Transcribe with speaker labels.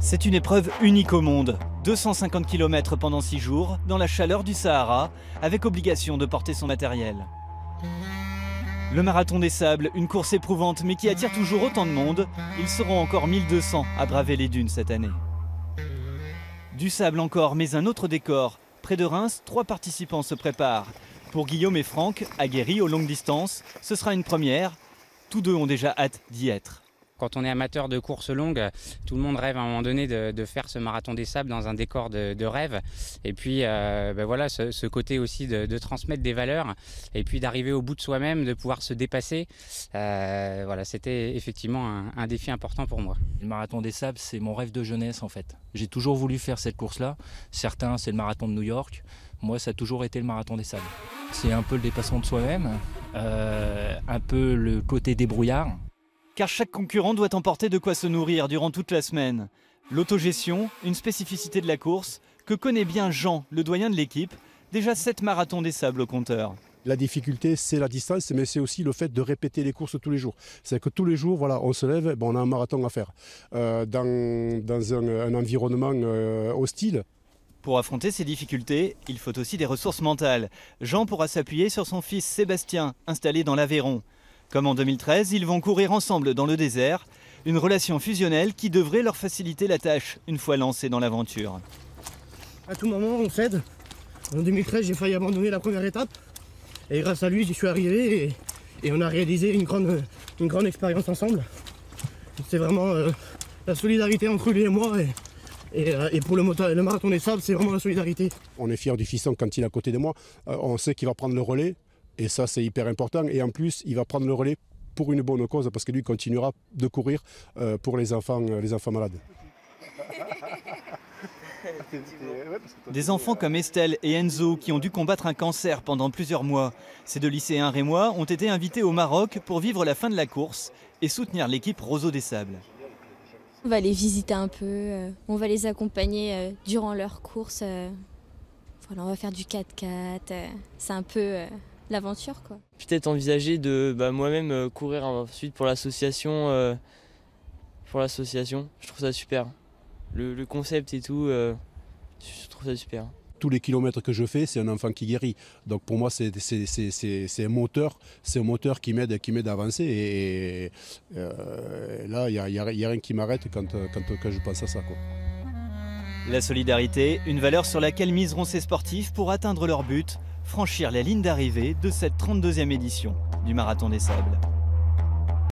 Speaker 1: C'est une épreuve unique au monde. 250 km pendant 6 jours, dans la chaleur du Sahara, avec obligation de porter son matériel. Le marathon des sables, une course éprouvante mais qui attire toujours autant de monde. Ils seront encore 1200 à braver les dunes cette année. Du sable encore, mais un autre décor. Près de Reims, 3 participants se préparent. Pour Guillaume et Franck, aguerris aux longues distances, ce sera une première. Tous deux ont déjà hâte d'y être.
Speaker 2: Quand on est amateur de courses longues, tout le monde rêve à un moment donné de faire ce marathon des sables dans un décor de rêve. Et puis voilà, ce côté aussi de transmettre des valeurs et puis d'arriver au bout de soi-même, de pouvoir se dépasser. Voilà, c'était effectivement un défi important pour moi.
Speaker 3: Le marathon des sables, c'est mon rêve de jeunesse en fait. J'ai toujours voulu faire cette course-là. Certains, c'est le marathon de New York. Moi, ça a toujours été le marathon des sables. C'est un peu le dépassement de soi-même, un peu le côté débrouillard.
Speaker 1: Car chaque concurrent doit emporter de quoi se nourrir durant toute la semaine. L'autogestion, une spécificité de la course, que connaît bien Jean, le doyen de l'équipe, déjà 7 marathons des sables au compteur.
Speaker 4: La difficulté, c'est la distance, mais c'est aussi le fait de répéter les courses tous les jours. C'est que tous les jours, voilà, on se lève, on a un marathon à faire. Dans un environnement hostile.
Speaker 1: Pour affronter ces difficultés, il faut aussi des ressources mentales. Jean pourra s'appuyer sur son fils Sébastien, installé dans l'Aveyron. Comme en 2013, ils vont courir ensemble dans le désert, une relation fusionnelle qui devrait leur faciliter la tâche une fois lancés dans l'aventure.
Speaker 5: À tout moment, on s'aide. En 2013, j'ai failli abandonner la première étape. Et grâce à lui, j'y suis arrivé et on a réalisé une grande expérience ensemble. C'est vraiment la solidarité entre lui et moi. Et pour le marathon des sables, c'est vraiment la solidarité.
Speaker 4: On est fiers du fisson quand il est à côté de moi. On sait qu'il va prendre le relais. Et ça, c'est hyper important. Et en plus, il va prendre le relais pour une bonne cause, parce que lui continuera de courir pour les enfants malades.
Speaker 1: Des enfants comme Estelle et Enzo qui ont dû combattre un cancer pendant plusieurs mois. Ces 2 lycéens rémois ont été invités au Maroc pour vivre la fin de la course et soutenir l'équipe Roseau des Sables.
Speaker 6: On va les visiter un peu, on va les accompagner durant leur course. Voilà, on va faire du 4x4, c'est un peu l'aventure quoi.
Speaker 7: Peut-être envisager de moi-même courir ensuite pour l'association. Je trouve ça super. Le concept et tout, je trouve ça super.
Speaker 4: Tous les kilomètres que je fais, c'est un enfant qui guérit. Donc pour moi, c'est un moteur qui m'aide à avancer. Et là, il n'y a rien qui m'arrête quand je pense à ça, quoi.
Speaker 1: La solidarité, une valeur sur laquelle miseront ces sportifs pour atteindre leur but, franchir la ligne d'arrivée de cette 32e édition du Marathon des Sables.